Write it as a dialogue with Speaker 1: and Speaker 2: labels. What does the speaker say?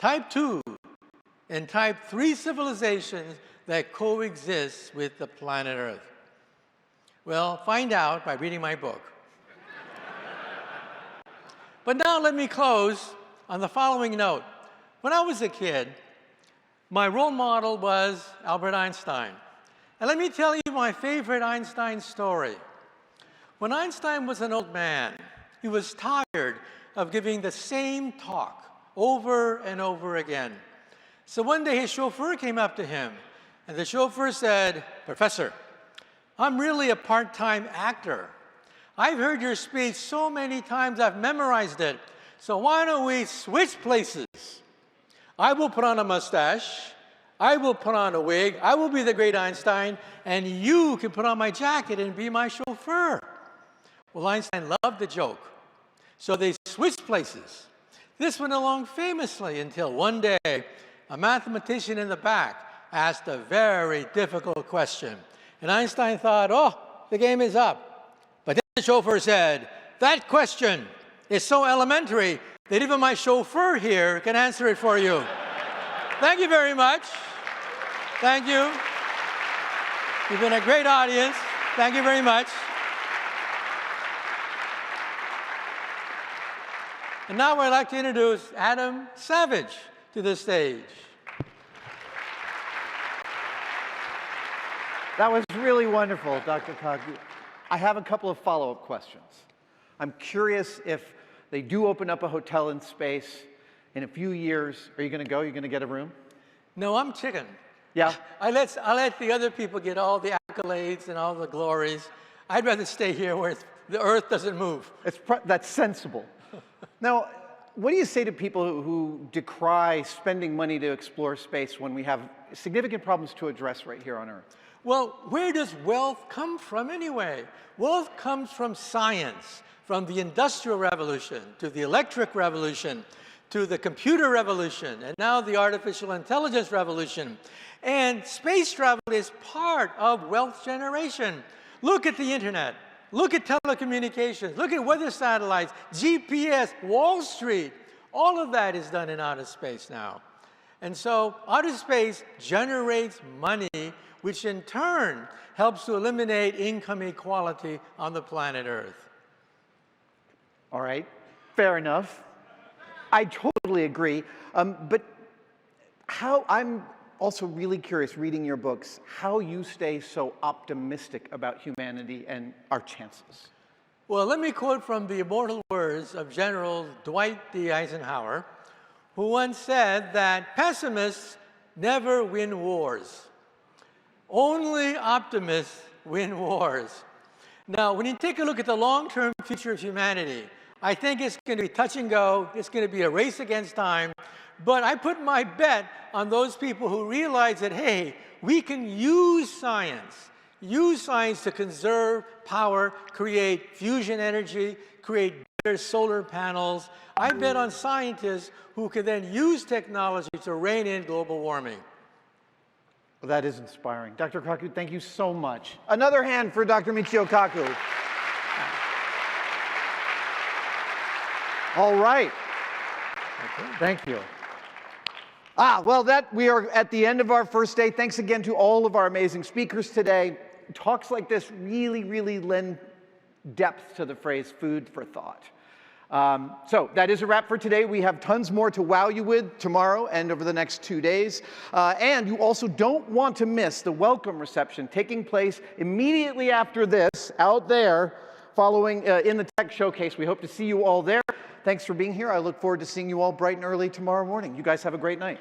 Speaker 1: type 2 and type 3 civilizations that coexist with the planet Earth? Well, find out by reading my book. But now let me close on the following note. When I was a kid, my role model was Albert Einstein. And let me tell you my favorite Einstein story. When Einstein was an old man, he was tired of giving the same talk over and over again. So one day his chauffeur came up to him, and the chauffeur said, "Professor, I'm really a part-time actor. I've heard your speech so many times I've memorized it. So why don't we switch places? I will put on a mustache, I will put on a wig, I will be the great Einstein, and you can put on my jacket and be my chauffeur." Well, Einstein loved the joke, so they switched places. This went along famously until one day, a mathematician in the back asked a very difficult question. And Einstein thought, oh, the game is up. But then the chauffeur said, that question is so elementary that even my chauffeur here can answer it for you. Thank you very much. Thank you. You've been a great audience. Thank you very much. And now I'd like to introduce Adam Savage to the stage.
Speaker 2: That was really wonderful, Dr. Kaku. I have a couple of follow-up questions. I'm curious if they do open up a hotel in space in a few years. Are you going to go? You're going to get a room?
Speaker 1: No, I'm chicken.
Speaker 2: Yeah?
Speaker 1: I let the other people get all the accolades and all the glories. I'd rather stay here where the Earth doesn't move.
Speaker 2: That's sensible. Now, what do you say to people who decry spending money to explore space when we have significant problems to address right here on Earth?
Speaker 1: Well, where does wealth come from anyway? Wealth comes from science, from the Industrial Revolution to the Electric Revolution to the Computer Revolution, and now the Artificial Intelligence Revolution. And space travel is part of wealth generation. Look at the internet. Look at telecommunications. Look at weather satellites, GPS, Wall Street. All of that is done in outer space now. And so outer space generates money, which in turn helps to eliminate income inequality on the planet Earth.
Speaker 2: All right, fair enough. I totally agree. But I'm also really curious, reading your books, how you stay so optimistic about humanity and our chances.
Speaker 1: Well, let me quote from the immortal words of General Dwight D. Eisenhower, who once said that pessimists never win wars. Only optimists win wars. Now, when you take a look at the long-term future of humanity, I think it's going to be touch and go. It's going to be a race against time. But I put my bet on those people who realize that, hey, we can use science to conserve power, create fusion energy, create better solar panels. I bet on scientists who can then use technology to rein in global warming.
Speaker 2: Well, that is inspiring. Dr. Kaku, thank you so much. Another hand for Dr. Michio Kaku. All right.
Speaker 1: Okay.
Speaker 2: Thank you. Well, we are at the end of our first day. Thanks again to all of our amazing speakers today. Talks like this really, really lend depth to the phrase food for thought. So that is a wrap for today. We have tons more to wow you with tomorrow and over the next 2 days. And you also don't want to miss the welcome reception taking place immediately after this, out there, following in the Tech Showcase. We hope to see you all there. Thanks for being here. I look forward to seeing you all bright and early tomorrow morning. You guys have a great night.